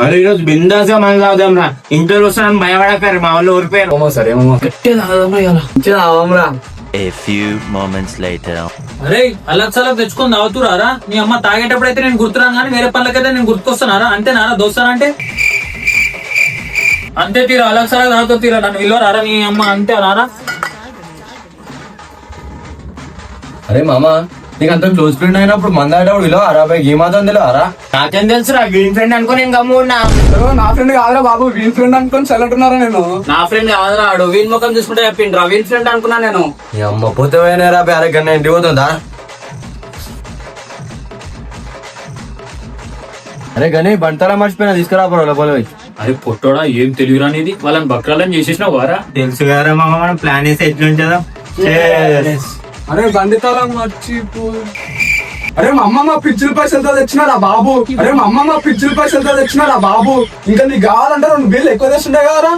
అరే ఈరోజు బిందాస్గా మనం తాగుదాం రా. ఇంట్లో వస్తున్నాను భయపడకారు, మా వాళ్ళు ఊరిపోయారు. సరే తాగుదాంరా. A few moments later. అరే అలగ్ సలగ్ తెచ్చుకొని తాగుతురారా? నీ అమ్మ తాగేటప్పుడు అయితే నేను గుర్తురాను కానీ వేరే పనులకైతే నేను గుర్తుకొస్తున్నారా? అంతేనారా దోస్తానంటే? అంతే తీరా, అలగ్ సలగ్ తాగుతూ తీరా. నన్ను విలువరారా నీ అమ్మ? అంతే రారా? అరే మామ, నీకు అంత క్లోజ్ ఫ్రెండ్ అయినప్పుడు మందాడేవాడు విలువ అరాబాయ్ ఈ మాత్రం తెలియరా? నాకేం తెలుసురా, వీడి ఫ్రెండ్ అనుకో నేను గమ్మున్నా. నా ఫ్రెండ్ కాదురా బాబు, వీన్ ఫ్రెండ్ అనుకొని సెలెక్ట్ ఉన్నారా? నేను నా ఫ్రెండ్ కాదురా, ఆడు వీన్ ముఖం చూసుకుంటే చెప్పిండ్రా వీన్ ఫ్రెండ్ అనుకున్నా నేను. నీ అమ్మ పోతే పోయినారా అరే గన్న ఇంటికి పోతుందా? అరే గని బంటారా మర్చిపోయినా తీసుకురా లోపల. అరే పొట్టోడా, ఏం తెలియరా అనేది? వాళ్ళని బక్రాలని చేసేసినావు వారా? తెలుసు కదా మామ, మనం ప్లాన్ చేసి ఎట్లుంటుందా. అరే బండితాళం మర్చిపో. అరే మా అమ్మమ్మ పిచ్చుల పైసలతో తెచ్చినారా బాబు? అరే మా అమ్మమ్మ పిచ్చుల పైసలతో తెచ్చినారా బాబు? ఇంకా నీకు కావాలంటే 2 బిల్లు ఎక్కువ తెచ్చుండే కదరా.